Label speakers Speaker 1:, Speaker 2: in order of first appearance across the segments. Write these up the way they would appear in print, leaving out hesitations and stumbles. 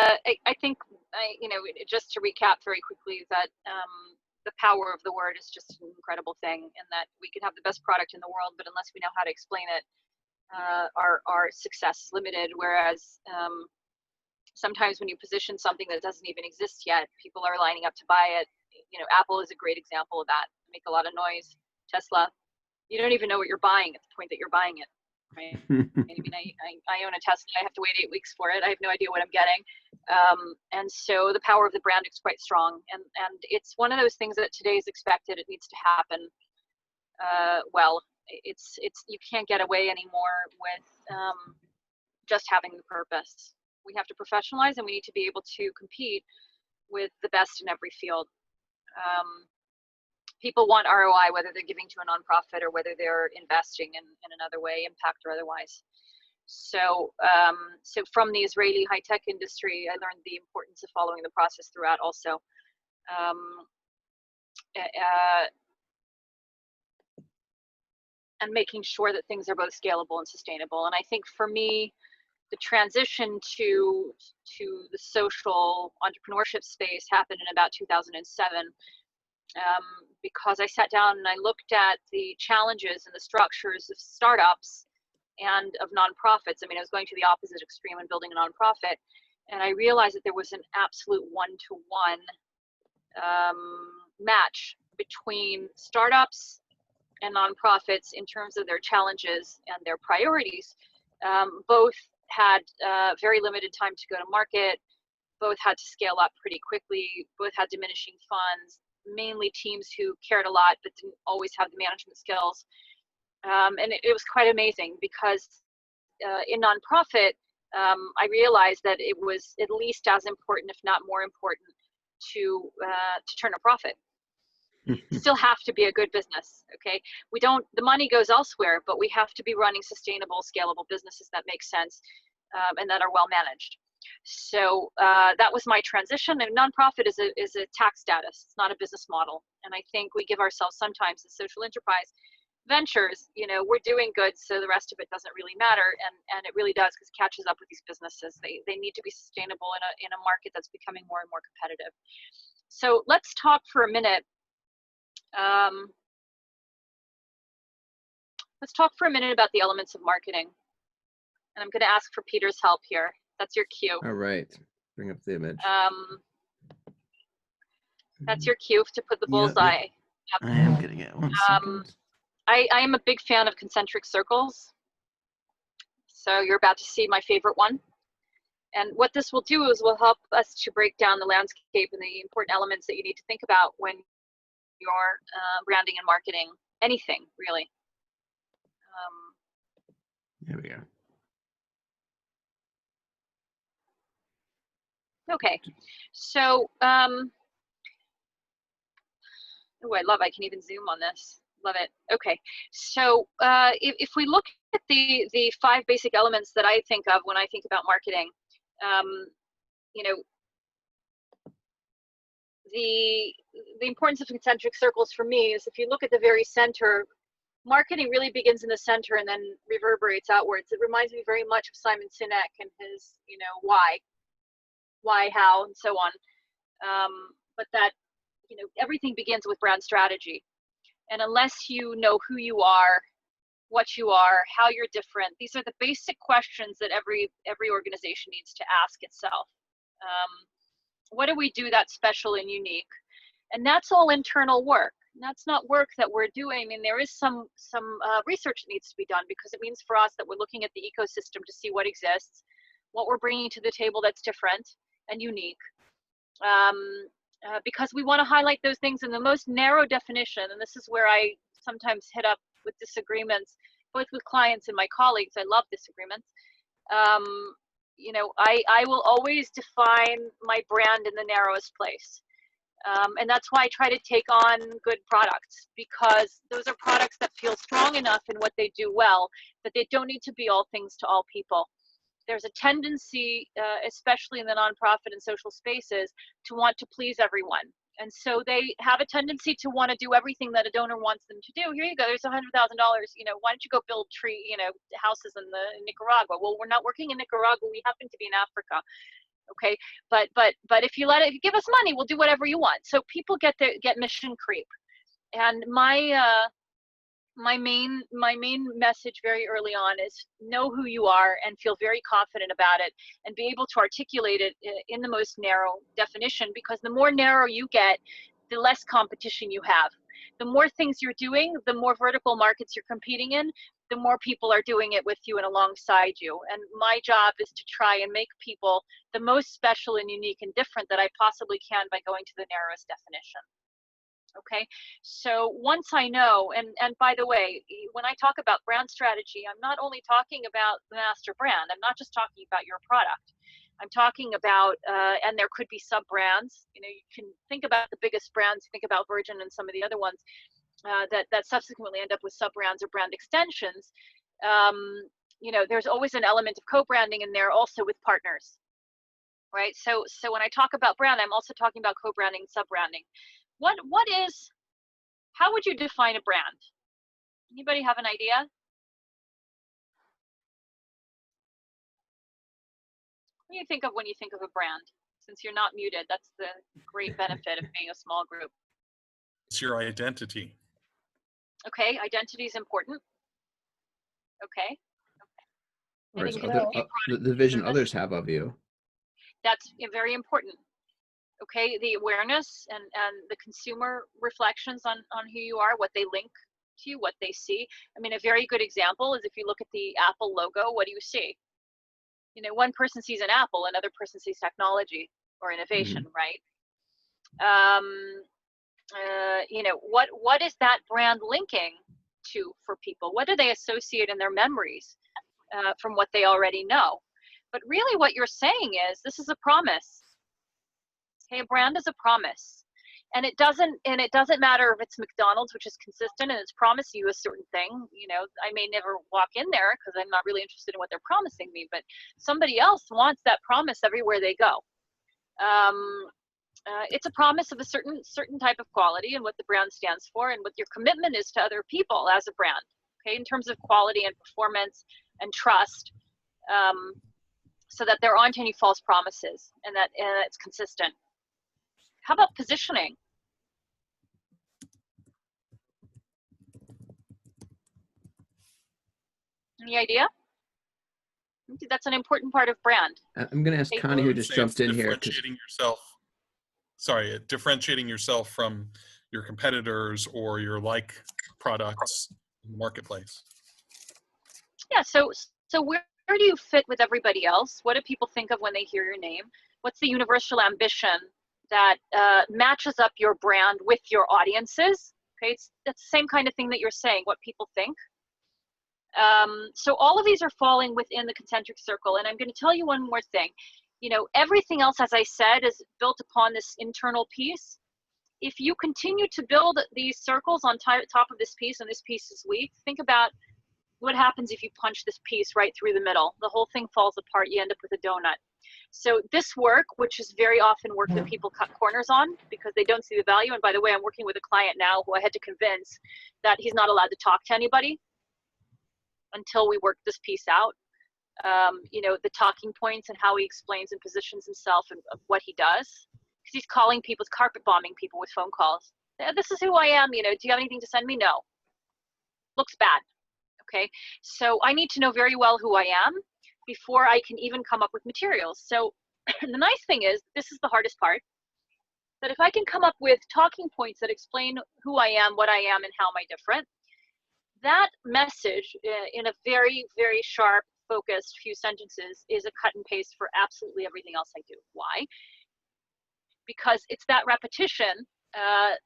Speaker 1: I think, just to recap very quickly, that the power of the word is just an incredible thing, and that we can have the best product in the world, but unless we know how to explain it, our success is limited. Whereas sometimes when you position something that doesn't even exist yet, people are lining up to buy it. Apple is a great example of that. They make a lot of noise. Tesla, you don't even know what you're buying at the point that you're buying it, right? I own a Tesla. I have to wait 8 weeks for it. I have no idea what I'm getting. And so the power of the brand is quite strong. And it's one of those things that today is expected. It needs to happen. It's you can't get away anymore with just having the purpose. We have to professionalize, and we need to be able to compete with the best in every field. People want ROI, whether they're giving to a nonprofit or whether they're investing in another way, impact or otherwise. So from the Israeli high-tech industry, I learned the importance of following the process throughout also. And making sure that things are both scalable and sustainable. And I think for me, the transition to the social entrepreneurship space happened in about 2007, because I sat down and I looked at the challenges and the structures of startups and of nonprofits. I mean, I was going to the opposite extreme and building a nonprofit, and I realized that there was an absolute one-to-one match between startups and nonprofits in terms of their challenges and their priorities. Both had very limited time to go to market, both had to scale up pretty quickly, both had diminishing funds, mainly teams who cared a lot but didn't always have the management skills. And it was quite amazing, because in nonprofit, I realized that it was at least as important, if not more important, to turn a profit. Still have to be a good business, okay? The money goes elsewhere, but we have to be running sustainable, scalable businesses that make sense and that are well managed. So that was my transition. And nonprofit is a tax status. It's not a business model. And I think we give ourselves sometimes as social enterprise ventures, we're doing good, so the rest of it doesn't really matter. And it really does, because it catches up with these businesses. They need to be sustainable in a market that's becoming more and more competitive. So let's talk for a minute. Let's talk for a minute about the elements of marketing. And I'm going to ask for Peter's help here. That's your cue.
Speaker 2: All right. Bring up the image.
Speaker 1: That's your cue to put the bullseye.
Speaker 2: Yep. I am getting it. 1 second.
Speaker 1: I am a big fan of concentric circles. So you're about to see my favorite one. And what this will do is will help us to break down the landscape and the important elements that you need to think about when you're branding and marketing anything, really.
Speaker 2: There we go.
Speaker 1: Okay, so oh, I can even zoom on this. Love it. Okay, so if we look at the 5 basic elements that I think of when I think about marketing, the importance of concentric circles for me is, if you look at the very center, marketing really begins in the center and then reverberates outwards. It reminds me very much of Simon Sinek and his, why, how, and so on. But that, everything begins with brand strategy. And unless you know who you are, what you are, how you're different, these are the basic questions that every organization needs to ask itself. What do we do that's special and unique? And that's all internal work. That's not work that we're doing. I mean, there is some research that needs to be done, because it means for us that we're looking at the ecosystem to see what exists, what we're bringing to the table that's different and unique. Because we want to highlight those things in the most narrow definition. And this is where I sometimes hit up with disagreements, both with clients and my colleagues. I love disagreements. I will always define my brand in the narrowest place. And that's why I try to take on good products, because those are products that feel strong enough in what they do well, that they don't need to be all things to all people. There's a tendency, especially in the nonprofit and social spaces, to want to please everyone. And so they have a tendency to want to do everything that a donor wants them to do. Here you go, there's $100,000, why don't you go build houses in Nicaragua? Well, we're not working in Nicaragua, we happen to be in Africa. Okay, but if you if you give us money, we'll do whatever you want. So people get mission creep. And my main message very early on is know who you are and feel very confident about it and be able to articulate it in the most narrow definition, because the more narrow you get, the less competition you have. The more things you're doing, the more vertical markets you're competing in, the more people are doing it with you and alongside you. And my job is to try and make people the most special and unique and different that I possibly can by going to the narrowest definition. Okay, so once I know, and by the way, when I talk about brand strategy, I'm not only talking about the master brand. I'm not just talking about your product. I'm talking about, and there could be sub brands. You know, you can think about the biggest brands, think about Virgin and some of the other ones that subsequently end up with sub brands or brand extensions. You know, there's always an element of co-branding in there, also with partners, right? So when I talk about brand, I'm also talking about co-branding and sub-branding. How would you define a brand? Anybody have an idea? What do you think of when you think of a brand? Since you're not muted, that's the great benefit of being a small group.
Speaker 3: It's your identity.
Speaker 1: Okay, identity is important. Okay.
Speaker 2: Or it's the vision others have of you.
Speaker 1: That's very important. Okay, the awareness and the consumer reflections on who you are, what they link to you, what they see. I mean, a very good example is if you look at the Apple logo, what do you see? You know, one person sees an apple, another person sees technology or innovation, right? You know, what is that brand linking to for people? What do they associate in their memories from what they already know? But really what you're saying is, this is a promise. Okay, a brand is a promise. And it doesn't matter if it's McDonald's, which is consistent and it's promising you a certain thing. You know, I may never walk in there because I'm not really interested in what they're promising me, but somebody else wants that promise everywhere they go. It's a promise of a certain type of quality and what the brand stands for and what your commitment is to other people as a brand. Okay, in terms of quality and performance and trust, so that there aren't any false promises and that it's consistent. How about positioning? Any idea? That's an important part of brand.
Speaker 2: I'm going to ask Connie, who just jumped in here.
Speaker 3: Differentiating yourself from your competitors or your like products in the marketplace.
Speaker 1: Yeah, so where do you fit with everybody else? What do people think of when they hear your name? What's the universal ambition that matches up your brand with your audiences? Okay, it's the same kind of thing that you're saying, what people think. So all of these are falling within the concentric circle. And I'm going to tell you one more thing. You know, everything else, as I said, is built upon this internal piece. If you continue to build these circles on top of this piece, and this piece is weak, think about what happens if you punch this piece right through the middle. The whole thing falls apart. You end up with a donut. So this work, which is very often work that people cut corners on because they don't see the value. And by the way, I'm working with a client now who I had to convince that he's not allowed to talk to anybody until we work this piece out. You know, the talking points and how he explains and positions himself and what he does. Because he's calling people, he's carpet bombing people with phone calls. This is who I am, you know, do you have anything to send me? No. Looks bad. Okay, so I need to know very well who I am before I can even come up with materials. So the nice thing is, this is the hardest part, that if I can come up with talking points that explain who I am, what I am, and how am I different, that message in a very, very sharp, focused few sentences is a cut and paste for absolutely everything else I do. Why? Because it's that repetition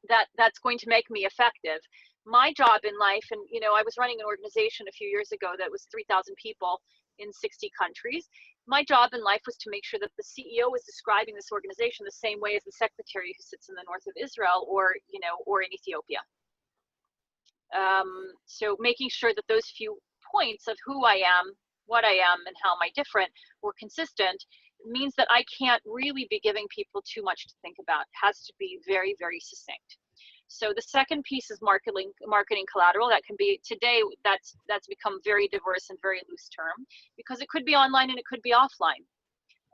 Speaker 1: that's going to make me effective. My job in life, and you know, I was running an organization a few years ago that was 3,000 people in 60 countries. My job in life was to make sure that the CEO was describing this organization the same way as the secretary who sits in the north of Israel or, you know, or in Ethiopia. So making sure that those few points of who I am, what I am, and how am I different were consistent means that I can't really be giving people too much to think about. It has to be very, very succinct. So the second piece is marketing collateral. That can be, today, that's become very diverse and very loose term, because it could be online and it could be offline.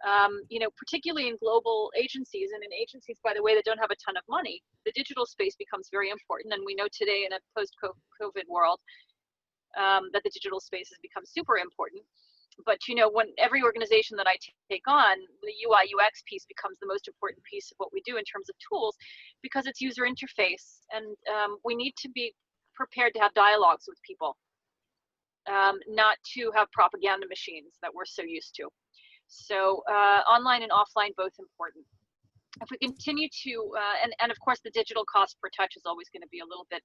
Speaker 1: Particularly in global agencies and in agencies, by the way, that don't have a ton of money, the digital space becomes very important. And we know today in a post-COVID world that the digital space has become super important. But when every organization that I take on, the UI UX piece becomes the most important piece of what we do in terms of tools, because it's user interface, and we need to be prepared to have dialogues with people, not to have propaganda machines that we're so used to. So online and offline, both important. If we continue to, and of course the digital cost per touch is always going to be a little bit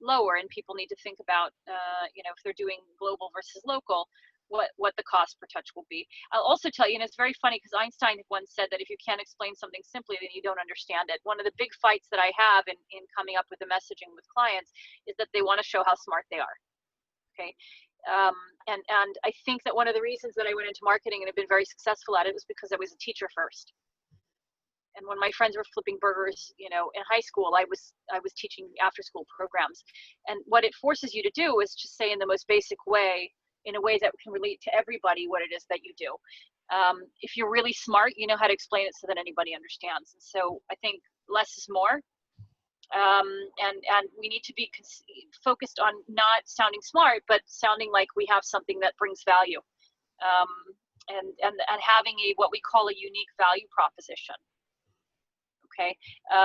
Speaker 1: lower, and people need to think about, if they're doing global versus local, what the cost per touch will be. I'll also tell you, and it's very funny because Einstein once said that if you can't explain something simply, then you don't understand it. One of the big fights that I have in coming up with the messaging with clients is that they want to show how smart they are. Okay. And I think that one of the reasons that I went into marketing and have been very successful at it was because I was a teacher first. And when my friends were flipping burgers, in high school, I was teaching after school programs. And what it forces you to do is just say in the most basic way, in a way that can relate to everybody, what it is that you do. If you're really smart, you know how to explain it so that anybody understands. And so I think less is more. And we need to be focused on not sounding smart, but sounding like we have something that brings value, and having what we call a unique value proposition. Okay,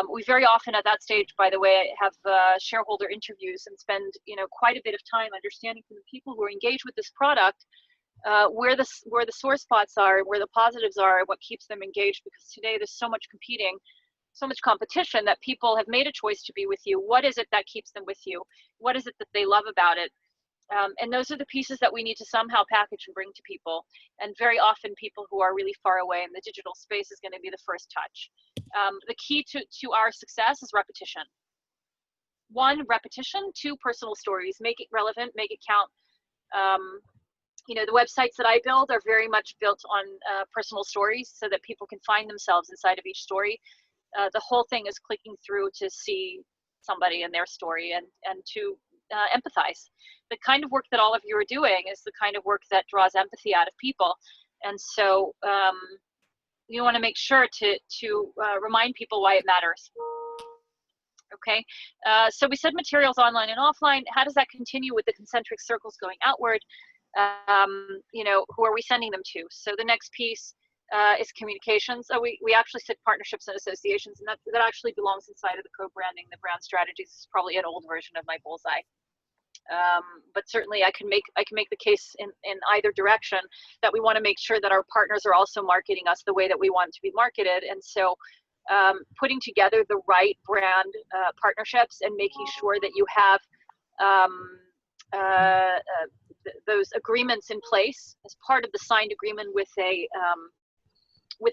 Speaker 1: we very often at that stage, by the way, have shareholder interviews and spend quite a bit of time understanding from the people who are engaged with this product where the sore spots are, where the positives are, what keeps them engaged. Because today there's so much competition that people have made a choice to be with you. What is it that keeps them with you? What is it that they love about it? And those are the pieces that we need to somehow package and bring to people. And very often people who are really far away in the digital space is going to be the first touch. The key to our success is repetition. 1, repetition. 2, personal stories. Make it relevant, make it count. The websites that I build are very much built on personal stories so that people can find themselves inside of each story. The whole thing is clicking through to see somebody and their story and to empathize. The kind of work that all of you are doing is the kind of work that draws empathy out of people. And so you want to make sure to remind people why it matters. Okay, so we said materials online and offline. How does that continue with the concentric circles going outward? Who are we sending them to? So the next piece is communications. So we actually said partnerships and associations, and that actually belongs inside of the co-branding, the brand strategies. Is probably an old version of my bullseye. But certainly I can make the case in either direction that we want to make sure that our partners are also marketing us the way that we want to be marketed. And so putting together the right brand partnerships and making sure that you have those agreements in place as part of the signed agreement with a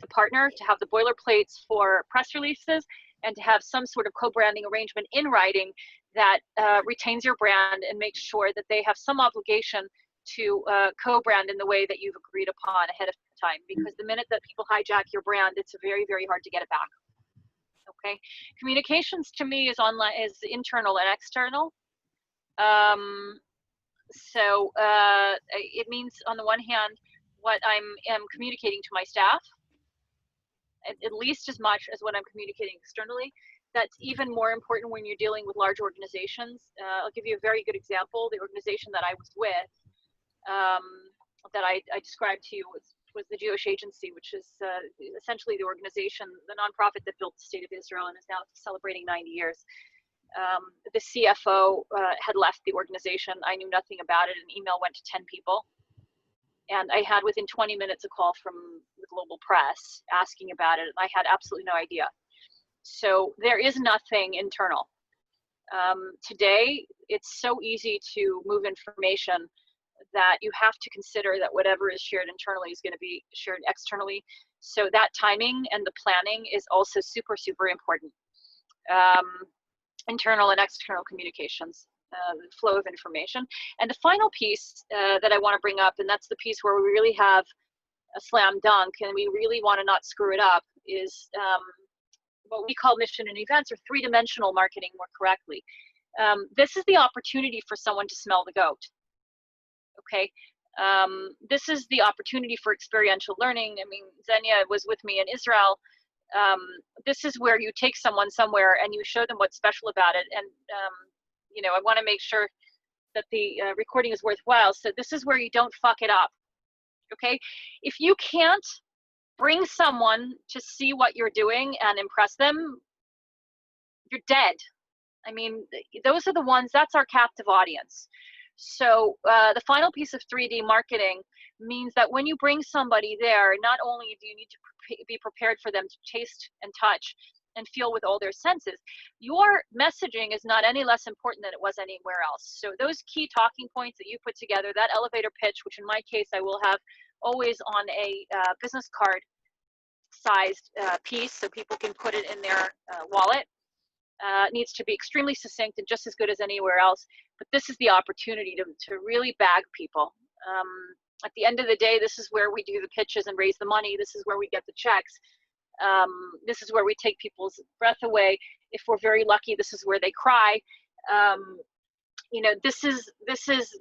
Speaker 1: partner, to have the boilerplates for press releases and to have some sort of co-branding arrangement in writing that retains your brand and makes sure that they have some obligation to co-brand in the way that you've agreed upon ahead of time. Because the minute that people hijack your brand, it's very, very hard to get it back. Okay, communications to me is online, is internal and external. So it means on the one hand, what I am communicating to my staff, at least as much as what I'm communicating externally. That's even more important when you're dealing with large organizations. I'll give you a very good example. The organization that I was with, that I described to you, was the Jewish Agency, which is essentially the organization, the nonprofit that built the state of Israel and is now celebrating 90 years. The CFO had left the organization. I knew nothing about it. An email went to 10 people. And I had within 20 minutes a call from the global press asking about it. And I had absolutely no idea. So there is nothing internal. Today, it's so easy to move information that you have to consider that whatever is shared internally is going to be shared externally. So that timing and the planning is also super, super important. Internal and external communications, the flow of information. And the final piece that I want to bring up, and that's the piece where we really have a slam dunk and we really want to not screw it up, is what we call mission and events, or three-dimensional marketing more correctly. This is the opportunity for someone to smell the goat. Okay, This is the opportunity for experiential learning. I mean, Xenia was with me in Israel. This is where you take someone somewhere and you show them what's special about it. And, you know, I want to make sure that the recording is worthwhile. So this is where you don't fuck it up. Okay. If you can't bring someone to see what you're doing and impress them, you're dead. I mean, those are the ones, that's our captive audience. So the final piece of 3D marketing means that when you bring somebody there, not only do you need to be prepared for them to taste and touch and feel with all their senses, your messaging is not any less important than it was anywhere else. So those key talking points that you put together, that elevator pitch, which in my case I will have always on a business card sized piece so people can put it in their wallet, needs to be extremely succinct and just as good as anywhere else. But this is the opportunity to really bag people. At the end of the day, this is where we do the pitches and raise the money. This is where we get the checks. This is where we take people's breath away. If we're very lucky, this is where they cry. You know, this is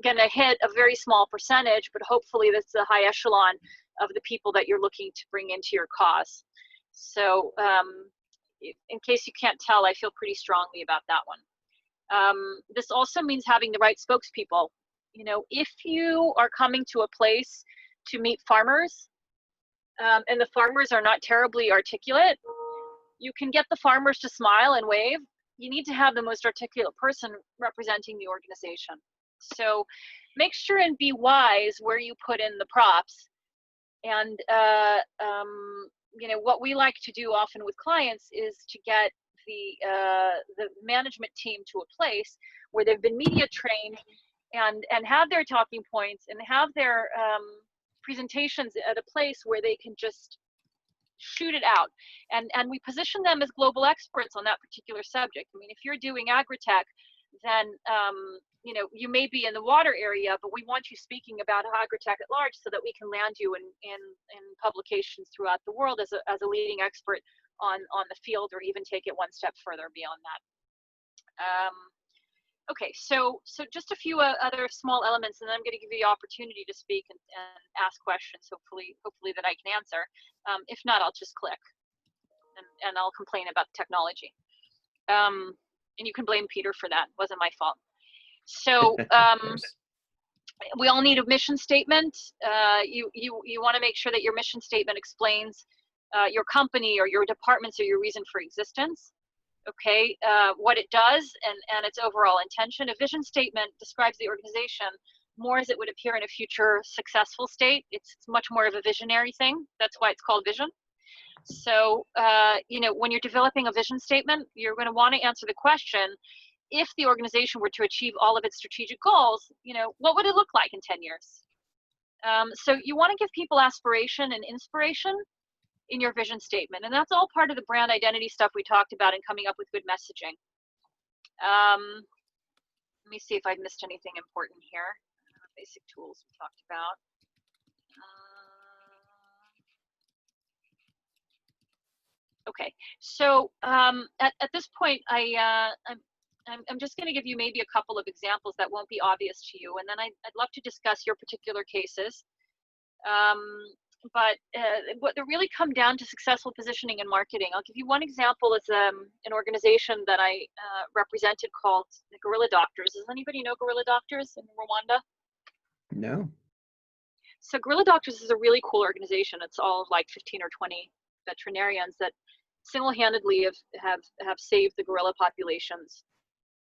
Speaker 1: going to hit a very small percentage, but hopefully that's the high echelon of the people that you're looking to bring into your cause. So in case you can't tell, I feel pretty strongly about that one. This also means having the right spokespeople. You know, if you are coming to a place to meet farmers, and the farmers are not terribly articulate, you can get the farmers to smile and wave. You need to have the most articulate person representing the organization. So make sure and be wise where you put in the props. And you know, what we like to do often with clients is to get the management team to a place where they've been media trained and have their talking points and have their presentations at a place where they can just shoot it out. And we position them as global experts on that particular subject. I mean, if you're doing agri-tech, then you know, you may be in the water area, but we want you speaking about agri-tech at large so that we can land you in publications throughout the world as a leading expert on the field, or even take it one step further beyond that. Okay, so just a few other small elements, and then I'm going to give you the opportunity to speak and ask questions, hopefully that I can answer. If not, I'll just click and I'll complain about the technology. And you can blame Peter for that. It wasn't my fault. So we all need a mission statement. You want to make sure that your mission statement explains your company or your departments or your reason for existence. Okay, what it does and its overall intention. A vision statement describes the organization more as it would appear in a future successful state. It's much more of a visionary thing. That's why it's called vision. So, you know, when you're developing a vision statement, you're going to want to answer the question, if the organization were to achieve all of its strategic goals, you know, what would it look like in 10 years? So you want to give people aspiration and inspiration in your vision statement. And that's all part of the brand identity stuff we talked about and coming up with good messaging. Let me see if I've missed anything important here. Basic tools we talked about. Okay, so at this point, I'm just going to give you maybe a couple of examples that won't be obvious to you, and then I'd love to discuss your particular cases. But what they really come down to successful positioning and marketing. I'll give you one example. Is an organization that I represented called the Gorilla Doctors. Does anybody know Gorilla Doctors in Rwanda?
Speaker 2: No.
Speaker 1: So Gorilla Doctors is a really cool organization. It's all like 15 or 20 veterinarians that single-handedly have saved the gorilla populations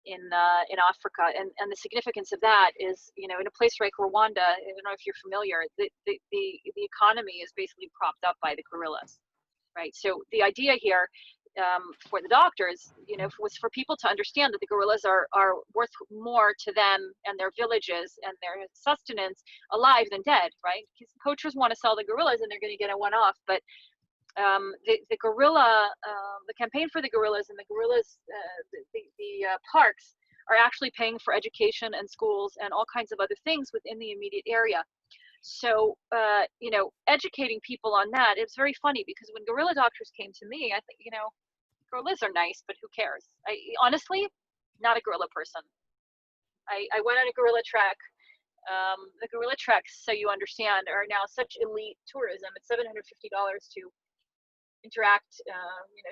Speaker 1: in Africa, and the significance of that is, you know, in a place like Rwanda, I don't know if you're familiar, the economy is basically propped up by the gorillas, right? So the idea here for the doctors, you know, was for people to understand that the gorillas are worth more to them and their villages and their sustenance alive than dead, right? Because poachers want to sell the gorillas and they're going to get a one-off, but the gorilla, the campaign for the gorillas and the gorillas, the parks are actually paying for education and schools and all kinds of other things within the immediate area. So, you know, educating people on that, it's very funny because when Gorilla Doctors came to me, I think, you know, gorillas are nice, but who cares? Honestly, not a gorilla person. I went on a gorilla trek The gorilla treks, so you understand, are now such elite tourism. It's $750 to interact,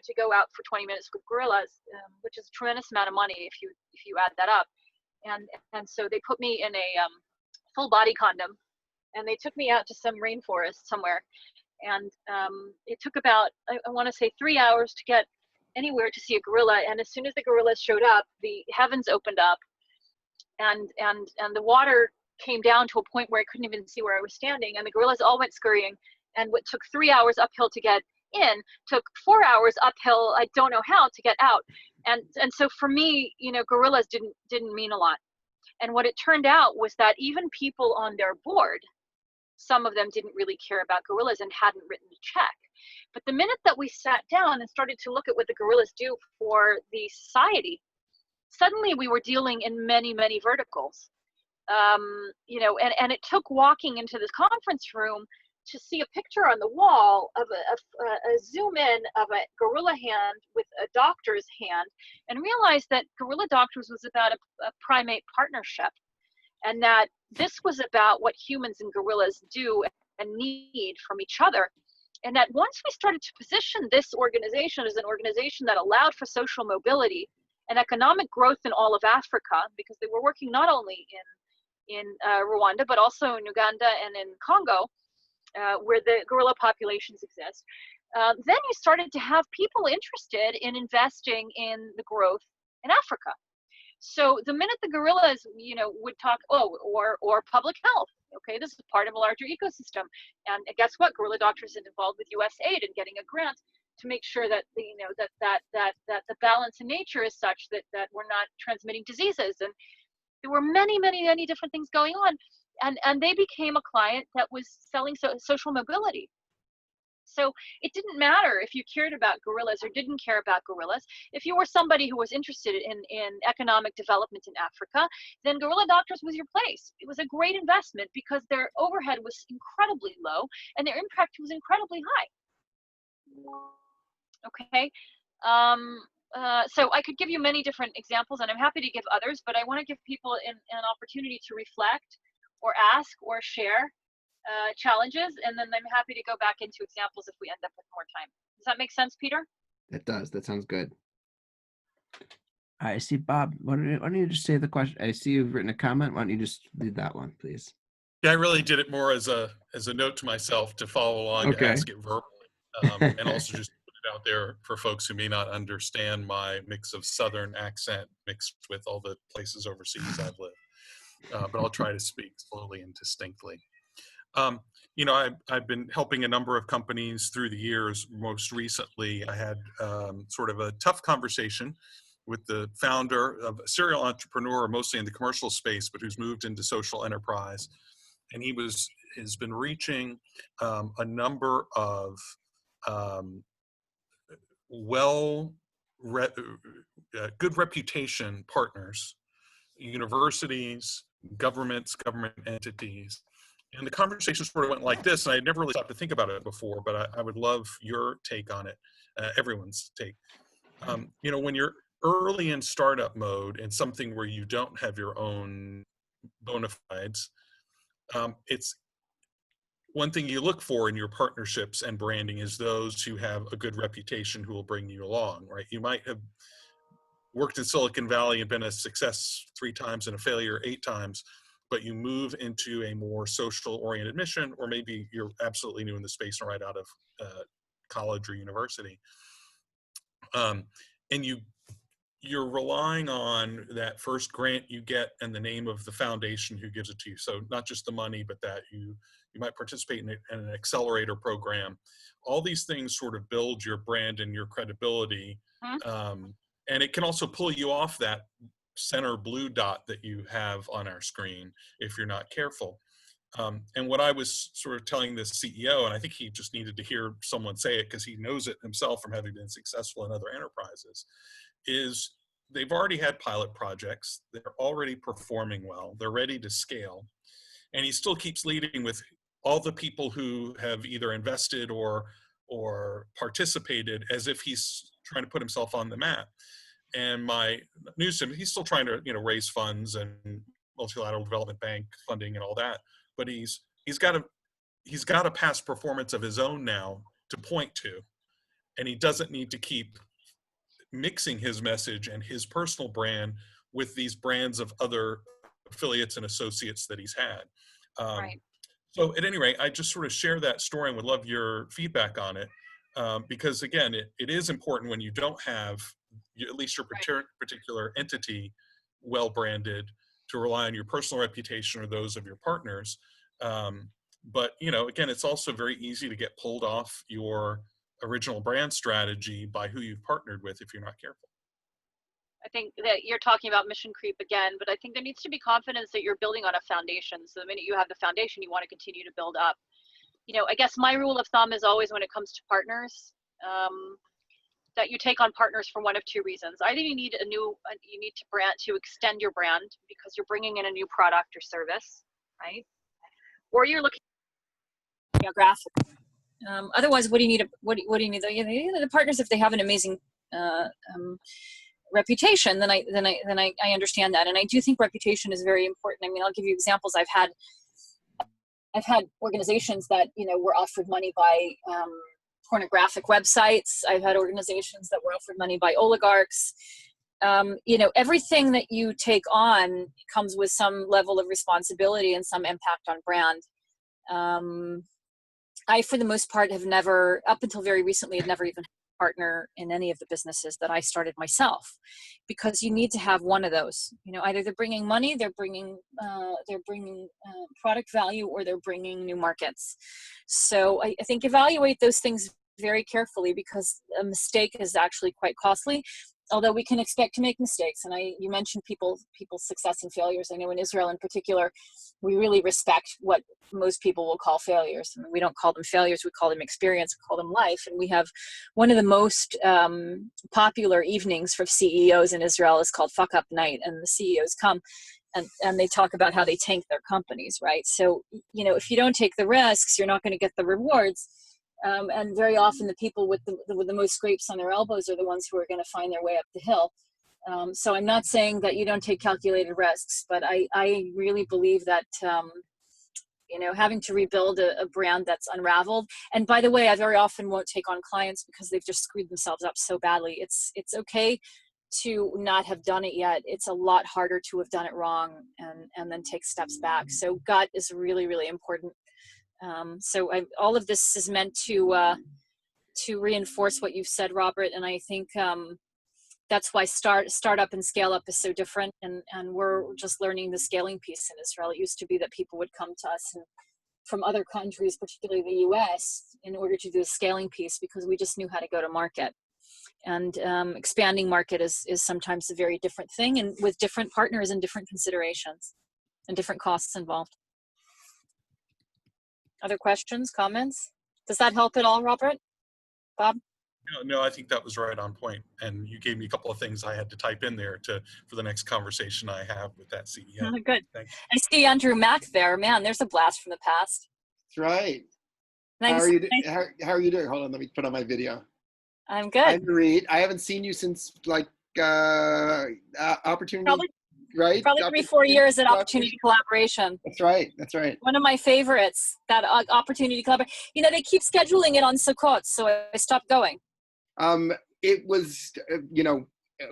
Speaker 1: to go out for 20 minutes with gorillas, which is a tremendous amount of money if you add that up. And so they put me in a full body condom, and they took me out to some rainforest somewhere, and it took about I want to say 3 hours to get anywhere to see a gorilla. And as soon as the gorillas showed up, the heavens opened up, and the water came down to a point where I couldn't even see where I was standing, and the gorillas all went scurrying. And what took 3 hours uphill to get in took 4 hours uphill, I don't know how, to get out. And so for me, gorillas didn't mean a lot. And what it turned out was that even people on their board, some of them didn't really care about gorillas and hadn't written a check. But the minute that we sat down and started to look at what the gorillas do for the society, suddenly we were dealing in many, many verticals. And it took walking into this conference room to see a picture on the wall of a zoom in of a gorilla hand with a doctor's hand, and realize that Gorilla Doctors was about a primate partnership, and that this was about what humans and gorillas do and need from each other. And that once we started to position this organization as an organization that allowed for social mobility and economic growth in all of Africa, because they were working not only in Rwanda, but also in Uganda and in Congo, where the gorilla populations exist, then you started to have people interested in investing in the growth in Africa. So the minute the gorillas, would talk, or public health, okay, this is part of a larger ecosystem. And guess what? Gorilla Doctors is involved with USAID and getting a grant to make sure that that the balance in nature is such that we're not transmitting diseases. And there were many, many, many different things going on. And they became a client that was selling social mobility. So it didn't matter if you cared about gorillas or didn't care about gorillas. If you were somebody who was interested in economic development in Africa, then Gorilla Doctors was your place. It was a great investment because their overhead was incredibly low and their impact was incredibly high. Okay. So I could give you many different examples, and I'm happy to give others, but I want to give people an opportunity to reflect or ask or share challenges, and then I'm happy to go back into examples if we end up with more time. Does that make sense, Peter?
Speaker 2: That does. That sounds good.
Speaker 4: I see, Bob. Why don't you just say the question? I see you've written a comment. Why don't you just lead that one, please?
Speaker 3: Yeah, I really did it more as a note to myself to follow along,
Speaker 2: Okay.
Speaker 3: to ask it verbally, and also just put it out there for folks who may not understand my mix of Southern accent mixed with all the places overseas I've lived. But I'll try to speak slowly and distinctly. I've been helping a number of companies through the years. Most recently, I had sort of a tough conversation with the founder of a serial entrepreneur, mostly in the commercial space, but who's moved into social enterprise. And he has been reaching a number of good reputation partners, universities, governments, government entities. And the conversation sort of went like this, and I had never really stopped to think about it before, but I would love your take on it, everyone's take. When you're early in startup mode and something where you don't have your own bona fides, it's one thing you look for in your partnerships and branding is those who have a good reputation who will bring you along, right? You might have worked in Silicon Valley and been a success 3 times and a failure 8 times, but you move into a more social-oriented mission, or maybe you're absolutely new in the space and right out of college or university. And you're relying on that first grant you get and the name of the foundation who gives it to you. So not just the money, but that you might participate in an accelerator program. All these things sort of build your brand and your credibility. And it can also pull you off that center blue dot that you have on our screen if you're not careful. And what I was sort of telling this CEO, and I think he just needed to hear someone say it because he knows it himself from having been successful in other enterprises, is they've already had pilot projects. They're already performing well. They're ready to scale. And he still keeps leading with all the people who have either invested or participated as if he's trying to put himself on the map. And my news to him, he's still trying to raise funds and multilateral development bank funding and all that, but he's got a past performance of his own now to point to, and he doesn't need to keep mixing his message and his personal brand with these brands of other affiliates and associates that he's had.
Speaker 1: Right.
Speaker 3: So at any rate, I just sort of share that story and would love your feedback on it, because again, it is important when you don't have at least your particular entity well branded to rely on your personal reputation or those of your partners. But again, it's also very easy to get pulled off your original brand strategy by who you've partnered with if you're not careful.
Speaker 1: I think that you're talking about mission creep again, but I think there needs to be confidence that you're building on a foundation. So the minute you have the foundation, you want to continue to build up. I guess my rule of thumb is always when it comes to partners, that you take on partners for one of two reasons. Either you need to extend your brand because you're bringing in a new product or service, right? Or you're looking geographic. Otherwise, what do you need? What do you need? The partners, if they have an amazing reputation, then I understand that, and I do think reputation is very important. I mean, I'll give you examples. I've had organizations that were offered money by pornographic websites. I've had organizations that were offered money by oligarchs. Everything that you take on comes with some level of responsibility and some impact on brand. I, for the most part, have never, up until very recently, had never even partner in any of the businesses that I started myself, because you need to have one of those. Either they're bringing money, they're bringing product value, or they're bringing new markets. So I think evaluate those things very carefully, because a mistake is actually quite costly. Although we can expect to make mistakes, and you mentioned people's success and failures. I know in Israel in particular, we really respect what most people will call failures. I mean, we don't call them failures; we call them experience, we call them life. And we have one of the most popular evenings for CEOs in Israel is called Fuck Up Night, and the CEOs come and they talk about how they tank their companies, right? So if you don't take the risks, you're not going to get the rewards. And very often the people with the most scrapes on their elbows are the ones who are going to find their way up the hill. So I'm not saying that you don't take calculated risks, but I really believe that, having to rebuild a brand that's unraveled. And by the way, I very often won't take on clients because they've just screwed themselves up so badly. It's okay to not have done it yet. It's a lot harder to have done it wrong and then take steps back. So gut is really, really important. So all of this is meant to reinforce what you've said, Robert. And I think that's why startup and scale up is so different. And we're just learning the scaling piece in Israel. It used to be that people would come to us from other countries, particularly the US, in order to do the scaling piece, because we just knew how to go to market. And expanding market is sometimes a very different thing, and with different partners and different considerations and different costs involved. Other questions, comments? Does that help at all, Robert? Bob?
Speaker 3: No, I think that was right on point. And you gave me a couple of things I had to type in there for the next conversation I have with that CEO.
Speaker 1: Good.
Speaker 3: Thanks.
Speaker 1: I see Andrew Mack there. Man, there's a blast from the past.
Speaker 5: That's right.
Speaker 1: Nice.
Speaker 5: How are you doing? Hold on, let me put on my video.
Speaker 1: I'm good.
Speaker 5: I'm Nirit. I haven't seen you since Opportunity. Right?
Speaker 1: Probably 3-4 years at Opportunity Collaboration.
Speaker 5: That's right. That's right.
Speaker 1: One of my favorites, that Opportunity Collaboration. They keep scheduling it on Sukkot, so I stopped going.
Speaker 5: It was,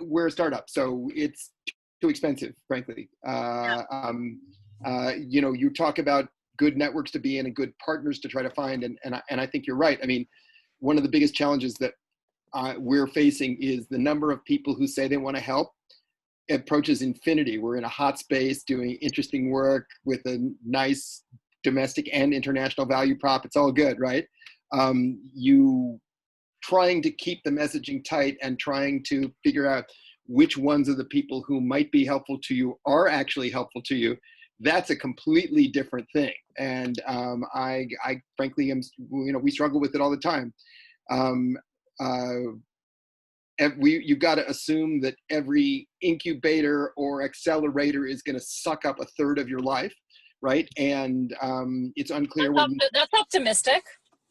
Speaker 5: we're a startup, so it's too expensive, frankly. You talk about good networks to be in and good partners to try to find, and I think you're right. I mean, one of the biggest challenges that we're facing is the number of people who say they want to help approaches infinity. We're in a hot space doing interesting work with a nice domestic and international value prop. It's all good, right? You trying to keep the messaging tight and trying to figure out which ones of the people who might be helpful to you are actually helpful to you. That's a completely different thing. And I frankly am, we struggle with it all the time. You've got to assume that every incubator or accelerator is going to suck up a third of your life, right? And it's unclear.
Speaker 1: That's optimistic.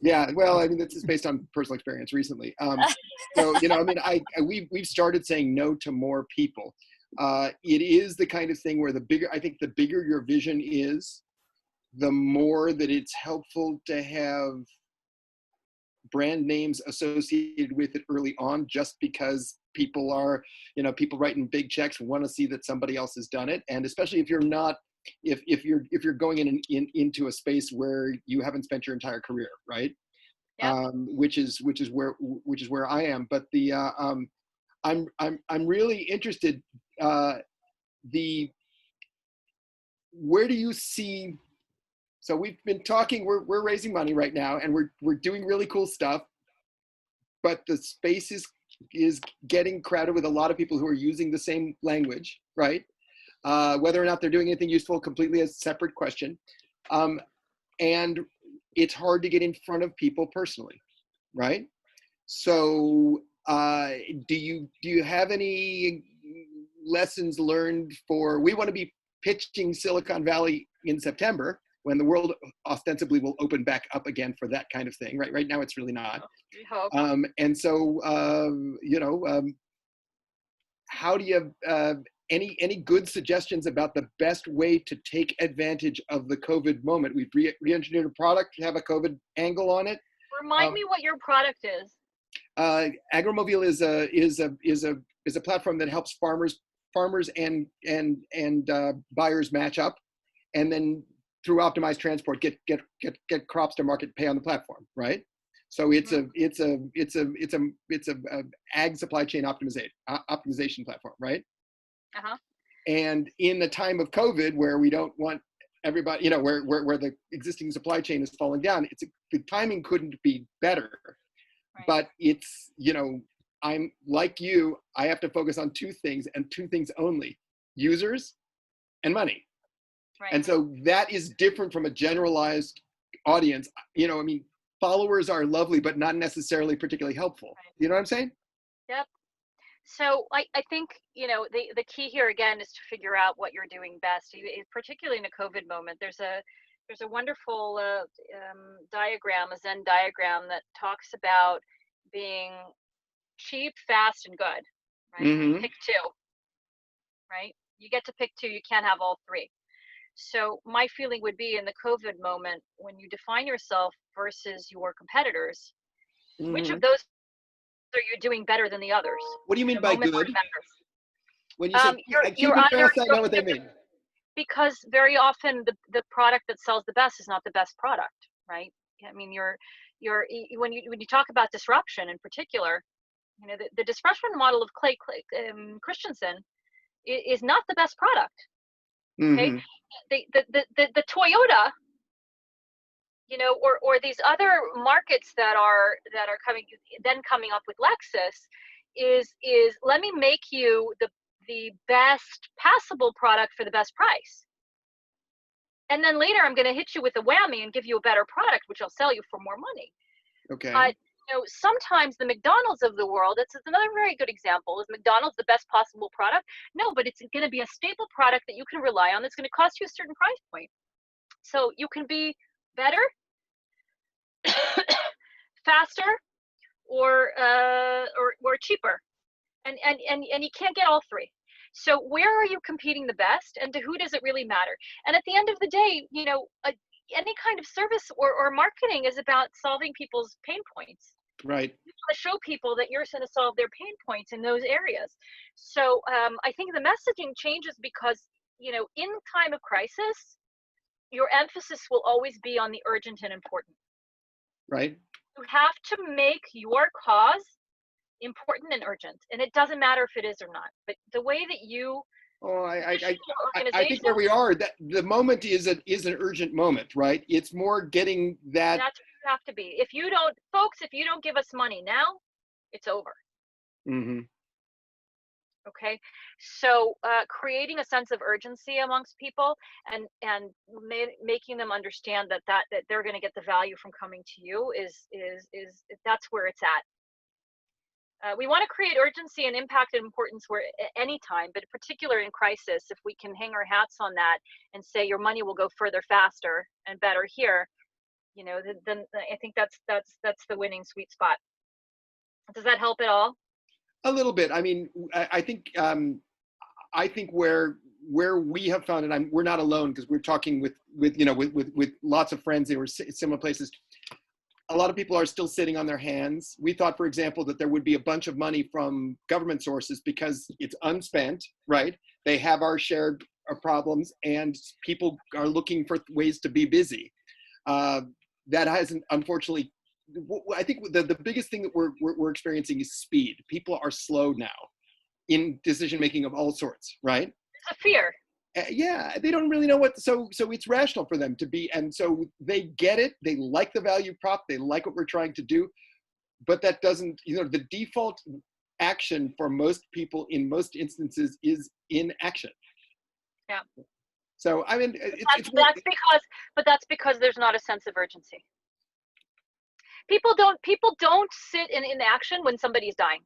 Speaker 5: Yeah, well, I mean, this is based on personal experience recently. So, we've started saying no to more people. It is the kind of thing where I think the bigger your vision is, the more that it's helpful to have brand names associated with it early on, just because people are, people writing big checks want to see that somebody else has done it. And especially if you're not, if you're going into a space where you haven't spent your entire career, right?
Speaker 1: Yep.
Speaker 5: Which is where I am. But I'm really interested. Where do you see? So we've been talking. We're raising money right now, and we're doing really cool stuff. But the space is getting crowded with a lot of people who are using the same language, right? Whether or not they're doing anything useful, completely a separate question. And it's hard to get in front of people personally, right? So do you have any lessons learned we want to be pitching Silicon Valley in September, when the world ostensibly will open back up again for that kind of thing, right? Right now it's really not.
Speaker 1: We hope.
Speaker 5: And so, how do you, any good suggestions about the best way to take advantage of the COVID moment? We've re-engineered a product to have a COVID angle on it.
Speaker 1: Remind me what your product is.
Speaker 5: Agromobile is a platform that helps farmers and buyers match up, and then through optimized transport get crops to market, pay on the platform, right? So it's a ag supply chain optimization platform, right?
Speaker 1: Uh-huh.
Speaker 5: And in the time of COVID, where we don't want everybody, where the existing supply chain is falling down, the timing couldn't be better. Right. But it's, I'm like you, I have to focus on two things, and two things only: users and money. Right. And so that is different from a generalized audience. Followers are lovely, but not necessarily particularly helpful. Right. You know what I'm saying?
Speaker 1: Yep. So I think, the key here again is to figure out what you're doing best, particularly in a COVID moment. There's a wonderful diagram, a Zen diagram, that talks about being cheap, fast, and good, right? Mm-hmm. Pick two, right? You get to pick two, you can't have all three. So my feeling would be, in the COVID moment, when you define yourself versus your competitors, mm-hmm. which of those are you doing better than the others?
Speaker 5: What do you mean by good? When you say
Speaker 1: you're
Speaker 5: fast, I know what they mean.
Speaker 1: Because very often the product that sells the best is not the best product, right? I mean, when you talk about disruption in particular, the disruption model of Clay Christensen is not the best product. Okay, mm-hmm. the Toyota, or these other markets that are coming up with Lexus is let me make you the best passable product for the best price, and then later I'm going to hit you with a whammy and give you a better product, which I'll sell you for more money.
Speaker 5: Okay.
Speaker 1: But sometimes the McDonald's of the world, it's another very good example. Is McDonald's the best possible product? No, but it's going to be a staple product that you can rely on, that's going to cost you a certain price point. So you can be better, faster, or cheaper, and you can't get all three. So where are you competing the best, and to who does it really matter? And at the end of the day, any kind of service or marketing is about solving people's pain points.
Speaker 5: Right.
Speaker 1: You want to show people that you're going to solve their pain points in those areas. So I think the messaging changes because, in time of crisis, your emphasis will always be on the urgent and important.
Speaker 5: Right.
Speaker 1: You have to make your cause important and urgent, and it doesn't matter if it is or not. But the way that you
Speaker 5: I think where we are, that the moment is an urgent moment, right? It's more getting that.
Speaker 1: That's what you have to be. If you don't give us money now, it's over.
Speaker 5: Mm-hmm.
Speaker 1: Okay, so creating a sense of urgency amongst people and making them understand that they're going to get the value from coming to you is that's where it's at. We want to create urgency and impact and importance where any time, but particularly in crisis, if we can hang our hats on that and say your money will go further, faster, and better here, then I think that's the winning sweet spot. Does that help at all?
Speaker 5: A little bit. I mean, I think I think where we have found, and we're not alone because we're talking with lots of friends that were similar places. A lot of people are still sitting on their hands. We thought, for example, that there would be a bunch of money from government sources because it's unspent, right? They have our shared problems, and people are looking for ways to be busy. That hasn't, unfortunately. I think the biggest thing that we're experiencing is speed. People are slow now in decision making of all sorts, right?
Speaker 1: It's a fear.
Speaker 5: Yeah, they don't really know what, so it's rational for them to be, and so they get it, they like the value prop, they like what we're trying to do, but that doesn't, the default action for most people in most instances is inaction.
Speaker 1: Yeah.
Speaker 5: So, I mean,
Speaker 1: that's because there's not a sense of urgency. People don't sit in inaction when somebody's dying.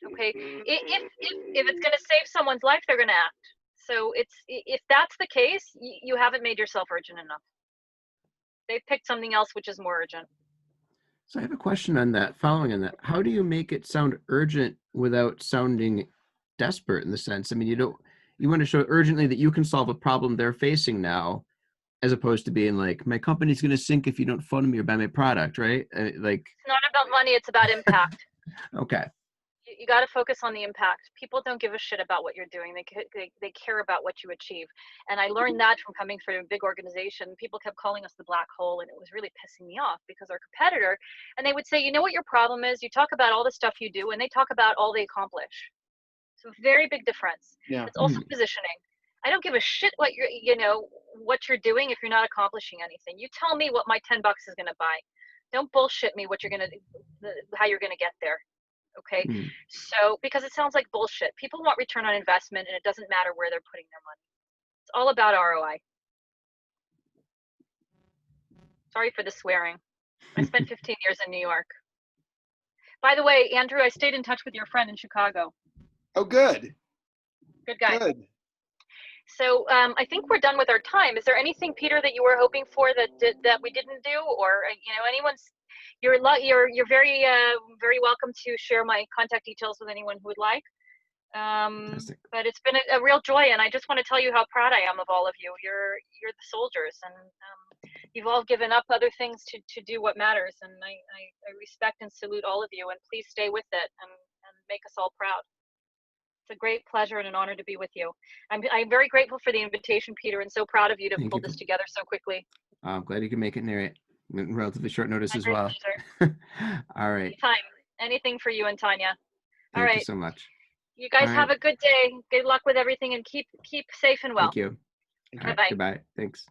Speaker 1: Okay, if it's going to save someone's life, they're going to act. So if that's the case, you haven't made yourself urgent enough. They've picked something else which is more urgent.
Speaker 4: So I have a question on that, following on that. How do you make it sound urgent without sounding desperate in the sense? I mean, you want to show urgently that you can solve a problem they're facing now, as opposed to being like, my company's going to sink if you don't fund me or buy my product, right? Like,
Speaker 1: it's not about money, it's about impact.
Speaker 4: Okay.
Speaker 1: You got to focus on the impact. People don't give a shit about what you're doing. They care about what you achieve. And I learned that from coming from a big organization. People kept calling us the black hole, and it was really pissing me off because our competitor, and they would say, you know what your problem is? You talk about all the stuff you do, and they talk about all they accomplish. So very big difference.
Speaker 5: Yeah.
Speaker 1: It's also positioning. I don't give a shit what you're doing if you're not accomplishing anything. You tell me what my $10 is going to buy. Don't bullshit me what you're going to, how you're going to get there. Okay. So, because it sounds like bullshit. People want return on investment, and it doesn't matter where they're putting their money. It's all about ROI. Sorry for the swearing. I spent 15 years in New York. By the way, Andrew, I stayed in touch with your friend in Chicago.
Speaker 5: Oh, good.
Speaker 1: Good guy.
Speaker 5: Good.
Speaker 1: So I think we're done with our time. Is there anything, Peter, that you were hoping for that we didn't do, or anyone's? You're very very welcome to share my contact details with anyone who would like. But it's been a real joy, and I just want to tell you how proud I am of all of you. You're the soldiers, and you've all given up other things to do what matters, and I respect and salute all of you, and please stay with it and make us all proud. It's a great pleasure and an honor to be with you. I'm very grateful for the invitation, Peter, and so proud of you to pull this together so quickly.
Speaker 4: I'm glad you can make it, Nirit. Relatively short notice as well. All right.
Speaker 1: Anything for you and Tanya.
Speaker 4: All right. Thank you so much.
Speaker 1: You guys have a good day. Good luck with everything, and keep safe and well.
Speaker 4: Thank you. All right. Goodbye. Thanks.